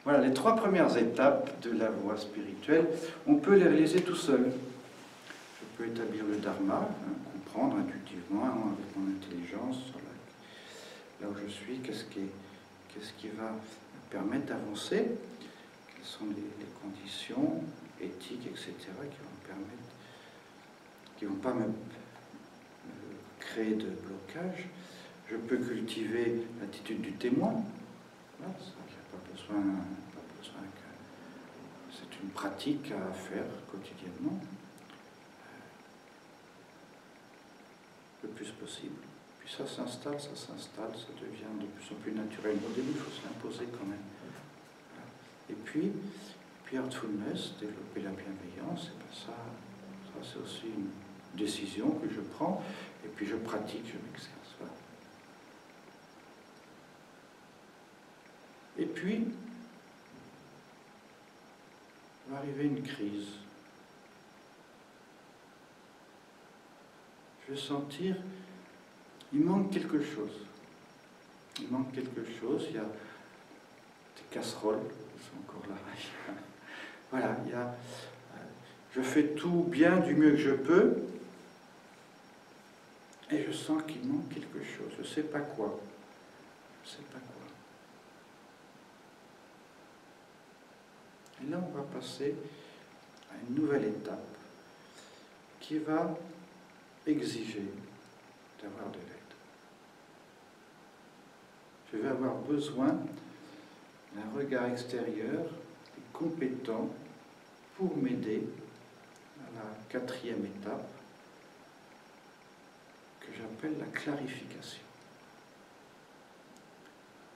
Voilà, les 3 premières étapes de la voie spirituelle, on peut les réaliser tout seul. Je peux établir le dharma, comprendre intuitivement, avec mon intelligence, sur là où je suis, qu'est-ce qui va me permettre d'avancer, quelles sont les conditions éthiques, etc., qui ne vont pas me créer de blocage. Je peux cultiver l'attitude du témoin. Voilà, ça, il n'y a pas besoin que... C'est une pratique à faire quotidiennement, le plus possible. Puis ça s'installe, ça devient de plus en plus naturel. Au début, il faut se l'imposer quand même. Voilà. Et puis Heartfulness, développer la bienveillance, et bien ça c'est aussi une décision que je prends, et puis je pratique, je m'exerce. Voilà. Et puis, va arriver une crise. Je vais sentir, il manque quelque chose. Il manque quelque chose, il y a des casseroles, elles sont encore là. Voilà, je fais tout bien du mieux que je peux, et je sens qu'il manque quelque chose, je ne sais pas quoi. Je ne sais pas quoi. Et là, on va passer à une nouvelle étape qui va exiger d'avoir de l'aide. Je vais avoir besoin d'un regard extérieur et compétent pour m'aider à la 4e étape que j'appelle la clarification.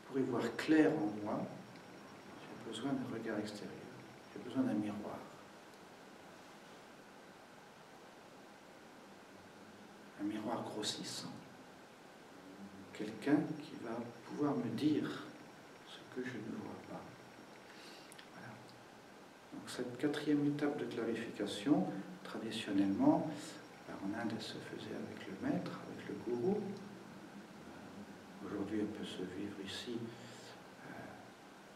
Pour y voir clair en moi, j'ai besoin d'un regard extérieur, j'ai besoin d'un miroir. Un miroir grossissant. Quelqu'un qui va pouvoir me dire ce que je ne vois pas. Voilà. Donc cette 4e étape de clarification, traditionnellement, en Inde, elle se faisait avec le maître, avec le gourou. Aujourd'hui, elle peut se vivre ici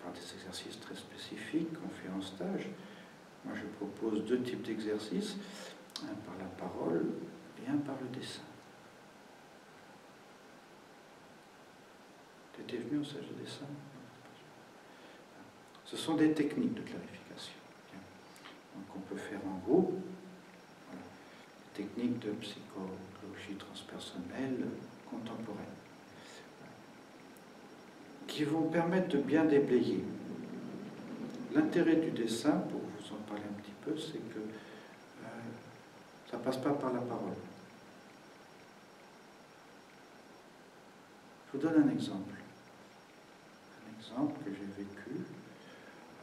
par des exercices très spécifiques qu'on fait en stage. Moi, je propose 2 types d'exercices, un par la parole et un par le dessin. Tu étais venu au stage de dessin? Ce sont des techniques de clarification. Donc, on peut faire en groupe. Voilà. Des techniques de psychologie transpersonnelle contemporaine, qui vont permettre de bien déblayer. L'intérêt du dessin, pour vous en parler un petit peu, c'est que ça ne passe pas par la parole. Je vous donne un exemple. Un exemple que j'ai vécu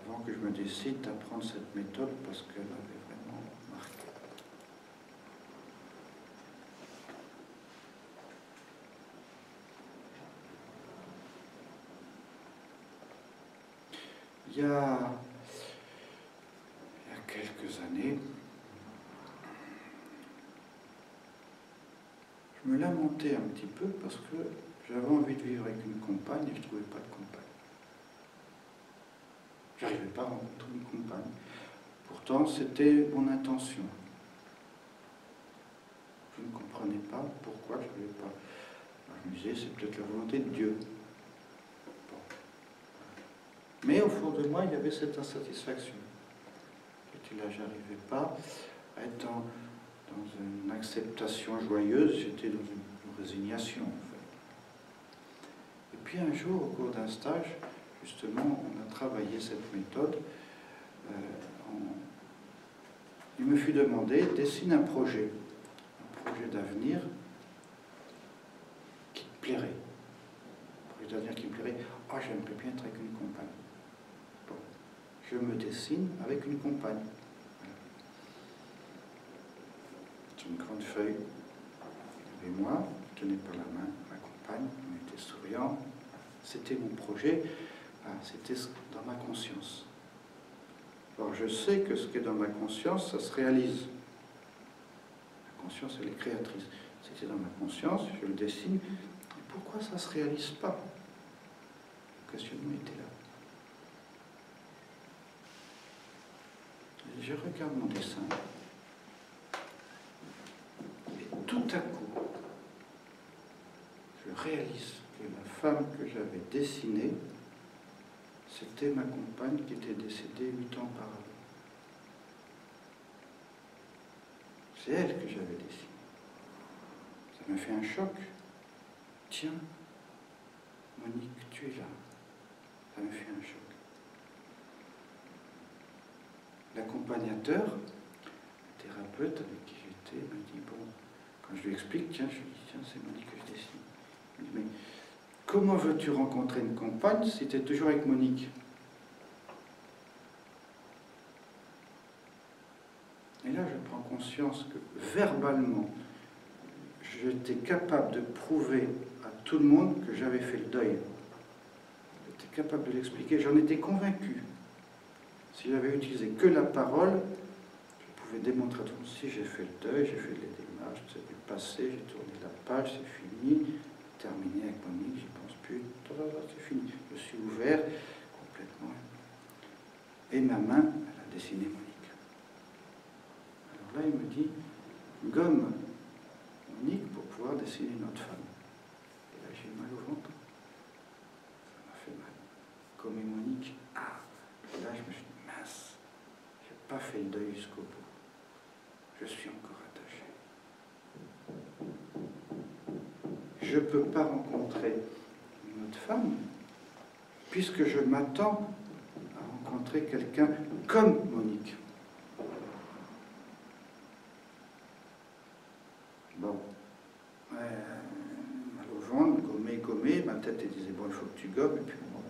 avant que je me décide d'apprendre cette méthode parce qu'elle avait vraiment marqué. Il y a quelques années, je me lamentais un petit peu parce que j'avais envie de vivre avec une compagne et je ne trouvais pas de compagne. Je n'arrivais pas à rencontrer une compagne. Pourtant, c'était mon intention. Je ne comprenais pas pourquoi je n'arrivais pas. Alors, je me disais, c'est peut-être la volonté de Dieu. Bon. Mais au fond de moi, il y avait cette insatisfaction. J'étais là, je n'arrivais pas à être dans une acceptation joyeuse, j'étais dans une résignation, en fait. Et puis un jour, au cours d'un stage, justement, on a travaillé cette méthode. Il me fut demandé, dessine un projet d'avenir qui te plairait. Un projet d'avenir qui me plairait. Ah, j'aimerais bien être avec une compagne. Bon, je me dessine avec une compagne. C'est une grande feuille. Il y avait moi, je tenais par la main ma compagne, on était souriants. C'était mon projet, c'était dans ma conscience. Alors je sais que ce qui est dans ma conscience, ça se réalise. La conscience, elle est créatrice. C'était dans ma conscience, je le dessine. Et pourquoi ça ne se réalise pas? Le questionnement était là. Et je regarde mon dessin. Et tout à coup, je réalise que la femme que j'avais dessinée, c'était ma compagne qui était décédée 8 ans auparavant. C'est elle que j'avais dessinée. Ça m'a fait un choc. Tiens, Monique, tu es là. Ça m'a fait un choc. L'accompagnateur, le thérapeute avec qui j'étais, me dit, bon, quand je lui explique, tiens, je lui dis, tiens, c'est Monique que je dessine. Il me dit, mais comment veux-tu rencontrer une compagne si tu es toujours avec Monique? Et là, je prends conscience que verbalement, j'étais capable de prouver à tout le monde que j'avais fait le deuil. J'étais capable de l'expliquer, j'en étais convaincu. Si j'avais utilisé que la parole, je pouvais démontrer à tout le monde, si j'ai fait le deuil, j'ai fait les démarches, c'est du passé, j'ai tourné la page, c'est fini, terminé avec Monique, j'y pense plus, c'est fini. Je suis ouvert complètement. Et ma main, elle a dessiné Monique. Alors là, il me dit, gomme Monique pour pouvoir dessiner notre femme. Et là, j'ai eu mal au ventre. Ça m'a fait mal. Gommer Monique, ah. Et là, je me suis dit, mince, je n'ai pas fait le deuil jusqu'au bout. Je suis encore attaché. Je ne peux pas rencontrer notre femme, puisque je m'attends à rencontrer quelqu'un comme Monique. Bon, mal au ventre, gommer, ma tête elle disait, bon, il faut que tu gommes, et puis bon,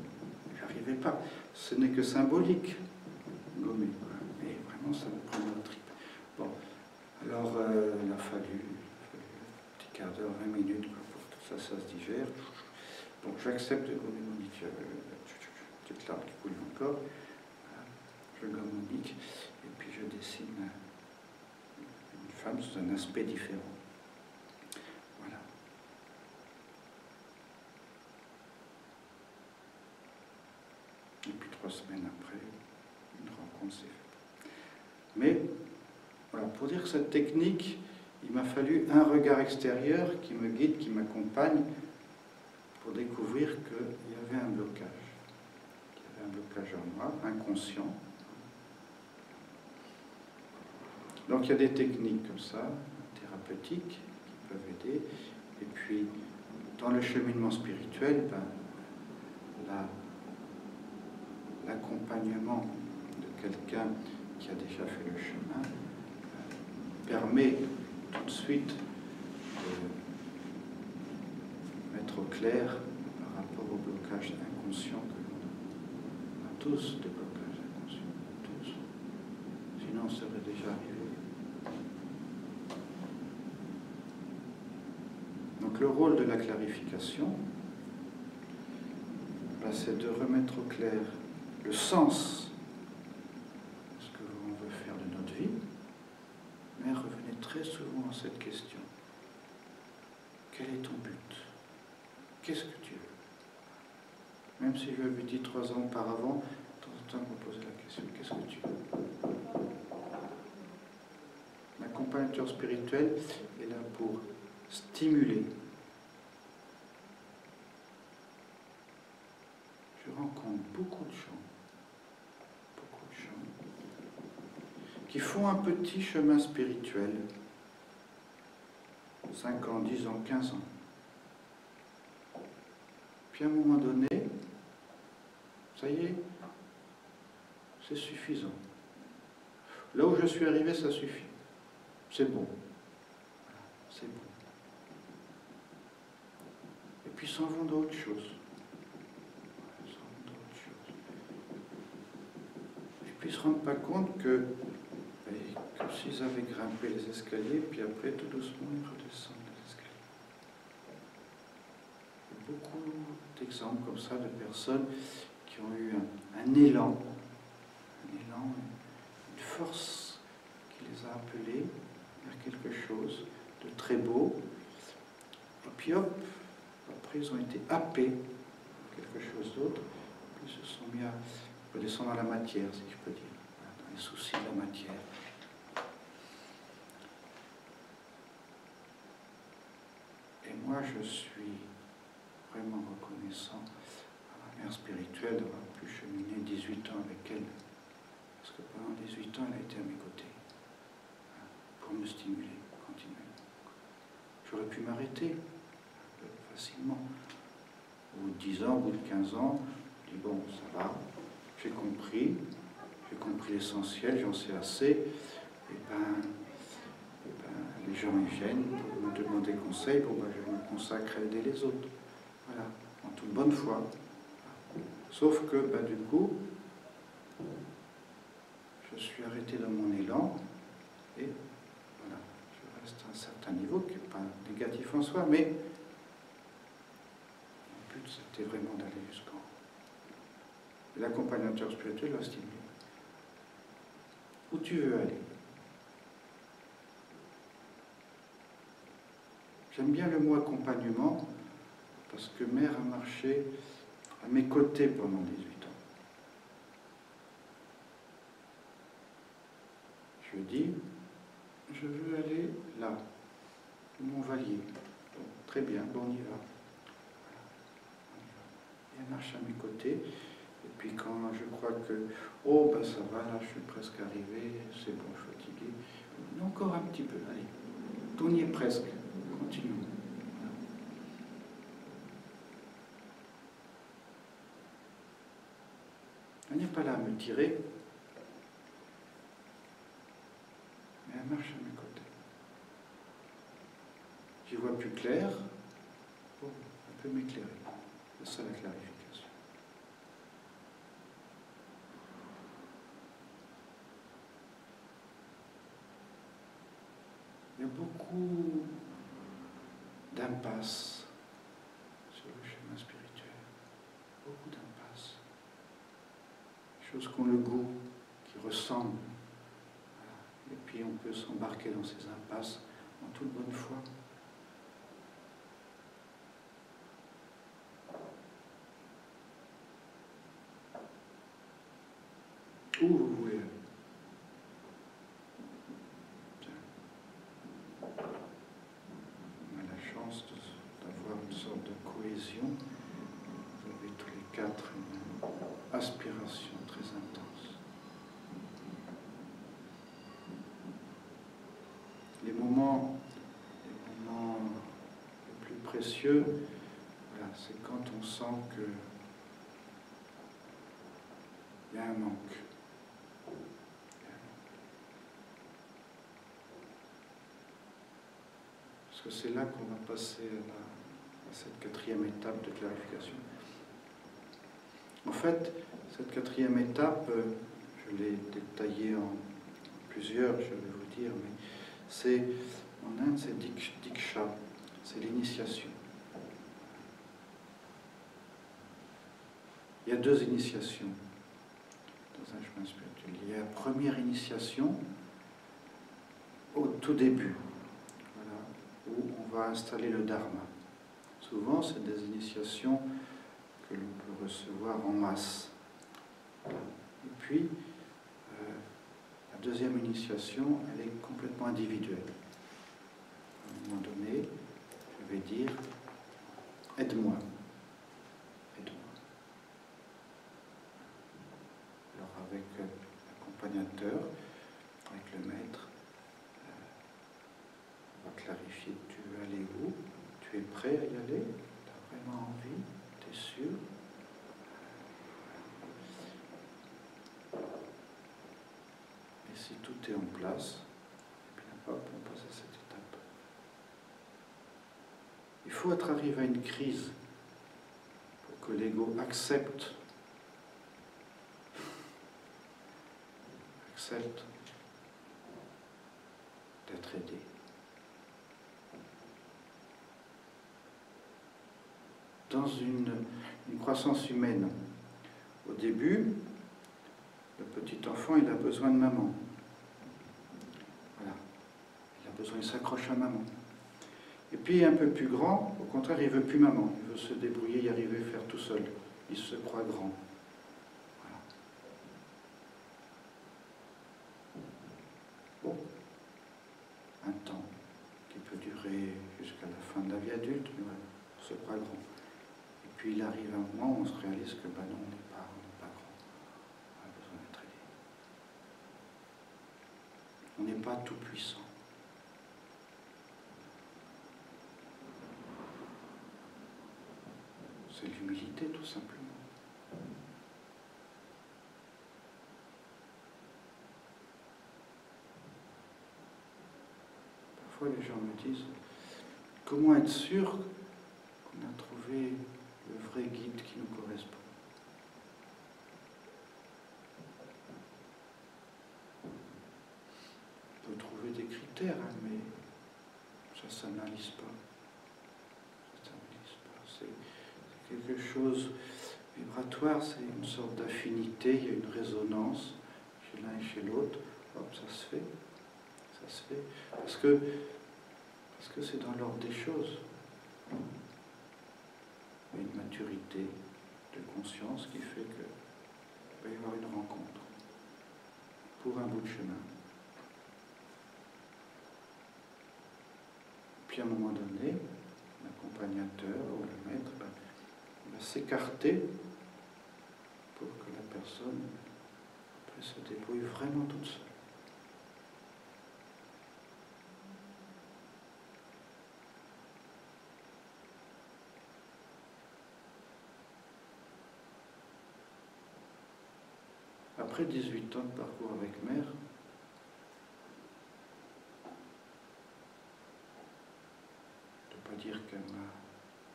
je n'arrivais pas. Ce n'est que symbolique, gommer, mais vraiment ça me prend dans le trip. Bon, alors il a fallu un petit quart d'heure, 20 minutes, quoi, pour que tout ça, ça se digère. Bon, j'accepte de gommer Monique, petite larme qui coule encore. Voilà. Je gomme Monique, et puis je dessine une femme sous un aspect différent. Voilà. Et puis 3 semaines après, une rencontre s'est faite. Mais, voilà, pour dire que cette technique, il m'a fallu un regard extérieur qui me guide, qui m'accompagne, pour découvrir qu'il y avait un blocage. Il y avait un blocage en moi, inconscient. Donc il y a des techniques comme ça, thérapeutiques, qui peuvent aider. Et puis, dans le cheminement spirituel, l'accompagnement de quelqu'un qui a déjà fait le chemin permet tout de suite de mettre au clair par rapport au blocage inconscient que l'on a. On a tous des blocages inconscients, tous. Sinon, on serait déjà arrivé. Donc le rôle de la clarification, c'est de remettre au clair le sens de ce que l'on veut faire de notre vie, mais revenez très souvent à cette question. Quel est ton but? Qu'est-ce que tu veux? Même si je l'avais dit 3 ans auparavant, de temps en temps, vous posez la question, qu'est-ce que tu veux? L'accompagnateur spirituel est là pour stimuler. Je rencontre beaucoup de gens qui font un petit chemin spirituel, 5 ans, 10 ans, 15 ans. Puis à un moment donné, ça y est, c'est suffisant. Là où je suis arrivé, ça suffit. C'est bon. Voilà, c'est bon. Et puis s'en vont d'autres choses. Et puis ils ne se rendent pas compte que, comme s'ils avaient grimpé les escaliers, puis après, tout doucement, ils redescendent les escaliers. Il y a beaucoup d'exemples comme ça de personnes qui ont eu un élan, une force qui les a appelés vers quelque chose de très beau. Et puis hop, après ils ont été happés par quelque chose d'autre, puis ils se sont mis à redescendre à la matière, si je peux dire, dans les soucis de la matière. Et moi, je suis vraiment reconnaissant à ma mère spirituelle d'avoir pu cheminer 18 ans avec elle. Parce que pendant 18 ans, elle a été à mes côtés, pour me stimuler, continuer. J'aurais pu m'arrêter facilement. Au bout de 10 ans, au bout de 15 ans, je dis bon, ça va, j'ai compris l'essentiel, j'en sais assez, et ben, les gens ils viennent pour me demander conseil, bon ben, je me consacre à aider les autres. Voilà, en toute bonne foi. Sauf que, ben, du coup, je suis arrêté dans mon élan, et voilà, je reste à un certain niveau, qui n'est pas négatif en soi, mais le but c'était vraiment d'aller jusqu'en haut. Et l'accompagnateur spirituel va stimuler. Où tu veux aller? J'aime bien le mot accompagnement, parce que Mère a marché à mes côtés pendant 18 ans. Je dis, je veux aller là, Montvalier. Bon, très bien, bon, on y va. Et elle marche à mes côtés. Et puis quand je crois que, oh ben ça va, là je suis presque arrivé, c'est bon, je suis fatigué. Encore un petit peu, allez, on y est presque, continue. Elle n'est pas là à me tirer, mais elle marche à mes côtés. J'y vois plus clair, oh, elle peut m'éclairer. C'est ça la clarification. Il y a beaucoup d'impasses sur le chemin spirituel. Beaucoup d'impasses. Des choses qui ont le goût, qui ressemblent. Voilà. Et puis on peut s'embarquer dans ces impasses en toute bonne foi. Où vous voulez aller. On a la chance d'avoir une sorte de cohésion. Vous avez tous les quatre une aspiration très intense. Les moments les plus précieux, voilà, c'est quand on sent que il y a un manque. Parce que c'est là qu'on va passer à cette quatrième étape de clarification. En fait, cette quatrième étape, je l'ai détaillée en plusieurs, je vais vous dire, mais c'est, en Inde, c'est Diksha, c'est l'initiation. Il y a deux initiations dans un chemin spirituel. Il y a la première initiation au tout début, voilà, où on va installer le dharma. Souvent, c'est des initiations que l'on peut recevoir en masse. Et puis, la deuxième initiation, elle est complètement individuelle. À un moment donné, je vais dire « aide-moi ». Alors avec l'accompagnateur, avec le maître, on va clarifier, tu veux aller où? Tu es prêt à y aller? Tu as vraiment envie? Tu es sûr? Et si tout est en place, et bien hop, on passe à cette étape. Il faut être arrivé à une crise pour que l'ego accepte d'être aidé. Dans une croissance humaine, au début, le petit enfant, il a besoin de maman. Voilà. Il a besoin, il s'accroche à maman. Et puis, un peu plus grand, au contraire, il ne veut plus maman. Il veut se débrouiller, y arriver, faire tout seul. Il se croit grand. adulte, mais voilà, on se croit grand. Et puis il arrive un moment où on se réalise que ben non, on n'est pas grand. On a besoin d'être aidé. On n'est pas tout puissant. C'est l'humilité, tout simplement. Parfois, les gens me disent, comment être sûr qu'on a trouvé le vrai guide qui nous correspond? On peut trouver des critères, hein, mais ça ne s'analyse pas. C'est quelque chose vibratoire, c'est une sorte d'affinité, il y a une résonance chez l'un et chez l'autre. Hop, ça se fait. Ça se fait. Parce que c'est dans l'ordre des choses. Il y a une maturité de conscience qui fait qu'il va y avoir une rencontre pour un bout de chemin. Puis à un moment donné, l'accompagnateur ou le maître va s'écarter pour que la personne après, se débrouille vraiment toute seule. Après 18 ans de parcours avec mère, je ne peux pas dire qu'elle m'a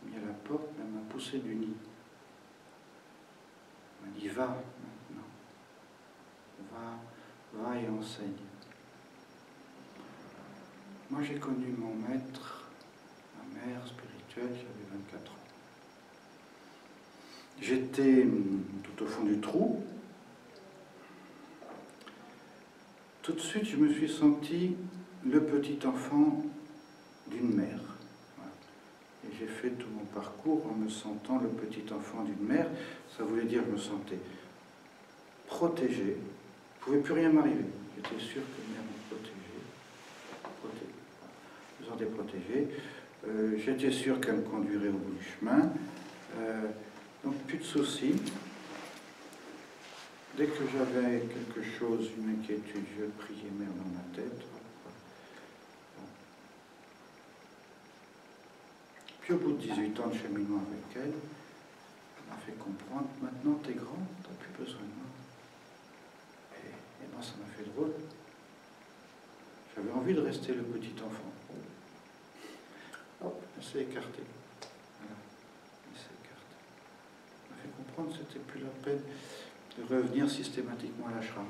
mis à la porte, mais elle m'a poussé du nid. Elle m'a dit, va maintenant, va et enseigne. Moi j'ai connu mon maître, ma mère spirituelle, j'avais 24 ans. J'étais tout au fond du trou. Tout de suite, je me suis senti le petit enfant d'une mère. Voilà. Et j'ai fait tout mon parcours en me sentant le petit enfant d'une mère. Ça voulait dire que je me sentais protégé. Il ne pouvait plus rien m'arriver. J'étais sûr que mère me protégeait. Je me sentais protégé. J'étais sûr qu'elle me conduirait au bout du chemin. Donc plus de soucis. Dès que j'avais quelque chose, une inquiétude, je priais mère dans ma tête. Puis au bout de 18 ans de cheminement avec elle, elle m'a fait comprendre, maintenant t'es grand, t'as plus besoin de moi. Et moi ça m'a fait drôle. J'avais envie de rester le petit enfant. Hop, elle s'est écartée. Voilà, elle s'est écartée. Elle m'a fait comprendre que c'était plus la peine de revenir systématiquement à l'ashram.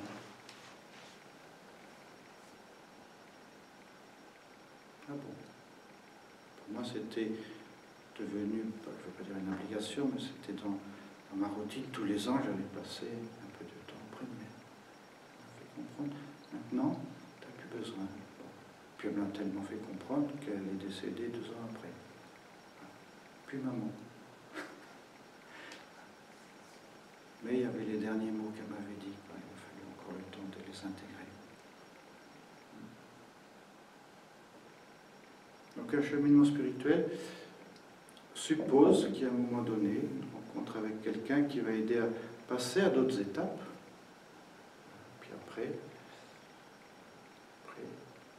Ah bon. Pour moi, c'était devenu, je ne veux pas dire une obligation, mais c'était dans ma routine. Tous les ans, j'allais passer un peu de temps auprès de mère. Elle m'a fait comprendre. Maintenant, tu n'as plus besoin. Bon. Puis elle m'a tellement fait comprendre qu'elle est décédée 2 ans après. Puis maman. Mais il y avait les derniers mots qu'elle m'avait dit. Il a fallu encore le temps de les intégrer. Donc un cheminement spirituel suppose qu'il y a un moment donné une rencontre avec quelqu'un qui va aider à passer à d'autres étapes. Puis après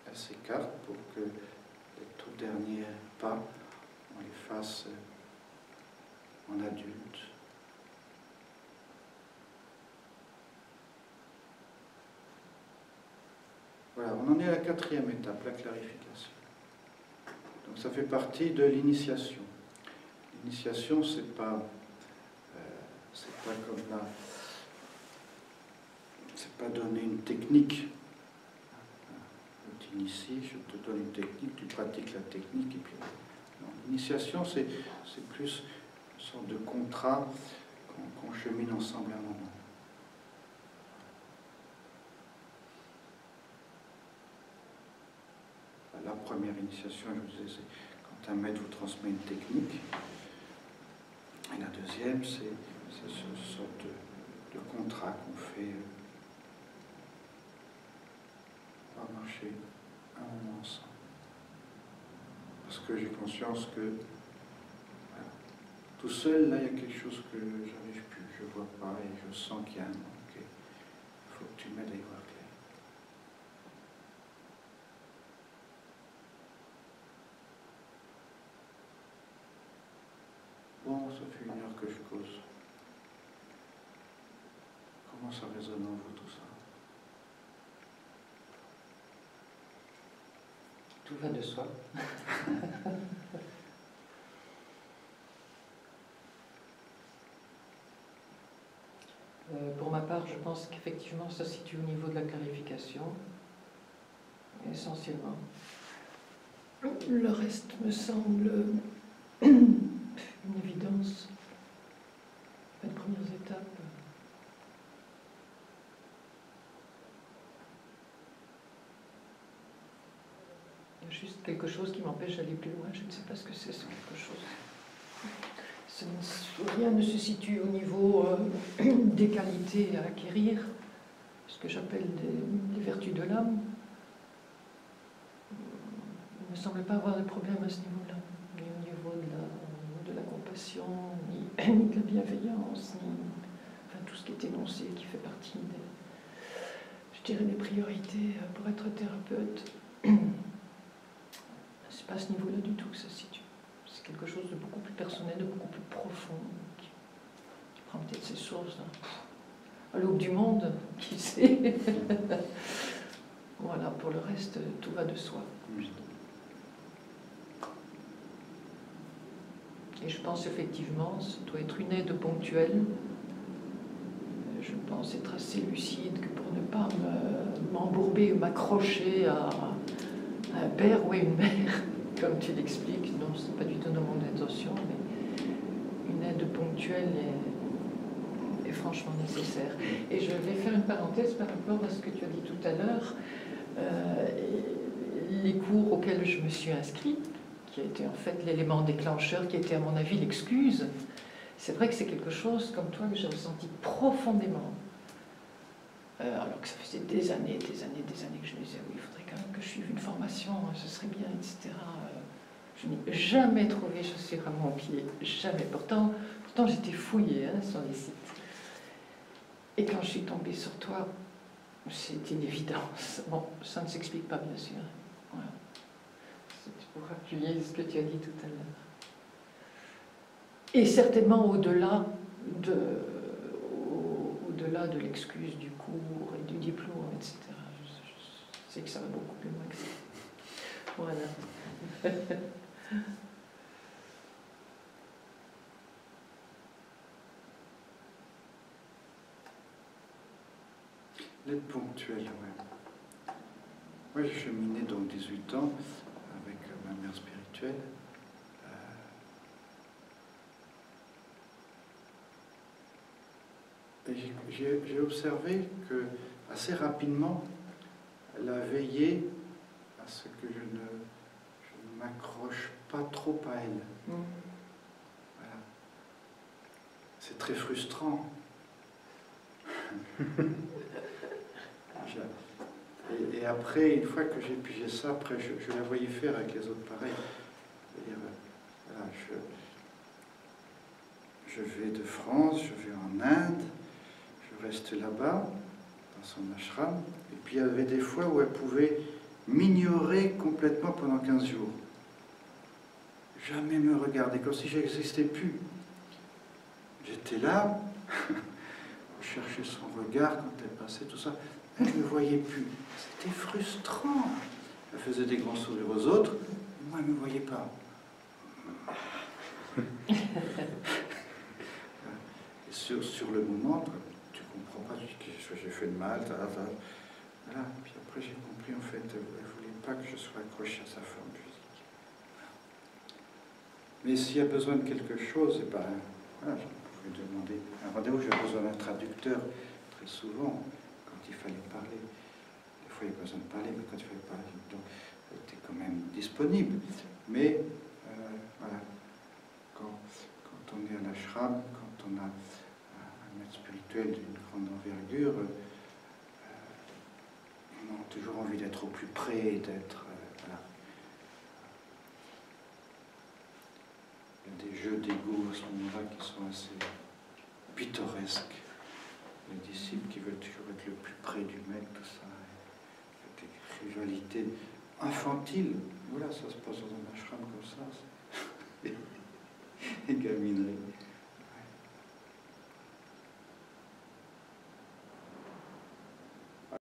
elle s'écarte pour que les tout derniers pas, on les fasse en adulte. Voilà, on en est à la 4e étape, la clarification. Donc ça fait partie de l'initiation. L'initiation, c'est pas comme là, c'est pas donner une technique. Je t'initie, je te donne une technique, tu pratiques la technique, et puis l'initiation, c'est plus une sorte de contrat qu'on chemine ensemble à un moment. La première initiation, je vous disais, c'est quand un maître vous transmet une technique. Et la deuxième, c'est ce sorte de contrat qu'on fait. On va marcher un moment ensemble. parce que j'ai conscience que voilà, tout seul, là, il y a quelque chose que j'arrive plus, je ne vois pas et je sens qu'il y a un manque. Il faut que tu m'aides à y voir clair. Bon, ça fait 1 heure que je cause. Comment ça résonne en vous tout ça? Tout va de soi. Pour ma part, je pense qu'effectivement, ça se situe au niveau de la clarification, essentiellement. Le reste me semble une évidence. Les premières étapes. Il y a juste quelque chose qui m'empêche d'aller plus loin. Je ne sais pas ce que c'est, ce quelque chose. Rien ne se situe au niveau des qualités à acquérir, ce que j'appelle les vertus de l'âme. Il ne me semble pas avoir de problème à ce niveau-là, ni au niveau de la compassion, ni de la bienveillance, ni enfin, tout ce qui est énoncé, qui fait partie des priorités pour être thérapeute. C'est pas à ce niveau-là du tout que ça se situe. C'est quelque chose de beaucoup plus personnel, de beaucoup plus profond, qui prend peut-être ses sources à l'aube du monde, qui sait. Voilà, pour le reste, tout va de soi. Et je pense effectivement, ça doit être une aide ponctuelle. Je pense être assez lucide que pour ne pas m'embourber ou m'accrocher à un père ou à une mère, comme tu l'expliques, non, ce n'est pas du tout dans mon intention, mais une aide ponctuelle est franchement nécessaire. Et je vais faire une parenthèse par rapport à ce que tu as dit tout à l'heure. Les cours auxquels je me suis inscrite, qui a été en fait l'élément déclencheur, qui était à mon avis l'excuse, c'est vrai que c'est quelque chose, comme toi, que j'ai ressenti profondément. Alors que ça faisait des années que je me disais, oui, il faudrait quand même que je suive une formation, ce serait bien, etc. Je n'ai jamais trouvé chaussures à mon pied, jamais. Pourtant j'étais fouillée sur les sites. Et quand je suis tombée sur toi, c'était une évidence. Bon, ça ne s'explique pas, bien sûr. Voilà. C'est pour appuyer ce que tu as dit tout à l'heure. Et certainement au-delà de l'excuse du cours et du diplôme, etc. Je sais que ça va beaucoup plus loin que ça. Voilà. L'aide ponctuelle, ouais. Moi, j'ai cheminé donc 18 ans avec ma mère spirituelle. Et j'ai observé que assez rapidement, elle a veillé à ce que je ne m'accroche pas trop à elle. Voilà. C'est très frustrant. Et après, une fois que j'ai pigé ça, après, je la voyais faire avec les autres pareil. Voilà, je vais de France, je vais en Inde, je reste là-bas, dans son ashram, et puis il y avait des fois où elle pouvait m'ignorer complètement pendant 15 jours. Jamais me regarder, comme si je n'existais plus. J'étais là, je cherchais son regard quand elle passait, tout ça. Elle ne me voyait plus. C'était frustrant. Elle faisait des grands sourires aux autres, moi, elle ne me voyait pas. Et sur le moment, tu ne comprends pas ce que j'ai fait de mal. Voilà. Puis après, j'ai compris, en fait, elle ne voulait pas que je sois accroché à sa forme physique. Mais s'il y a besoin de quelque chose, eh ben, voilà, je pouvais demander un rendez-vous. J'avais besoin d'un traducteur très souvent. Il fallait parler. Des fois, il y a besoin de parler, mais quand il fallait parler, donc, elle était quand même disponible. Mais, voilà, quand on est à l'ashram, quand on a un maître spirituel d'une grande envergure, on a toujours envie d'être au plus près, d'être... voilà. des jeux d'ego à ce moment-là qui sont assez pittoresques. Les disciples qui veulent toujours être le plus près du maître, tout ça. Des rivalités infantiles. Voilà, ça se passe dans un ashram comme ça. Et gaminerie.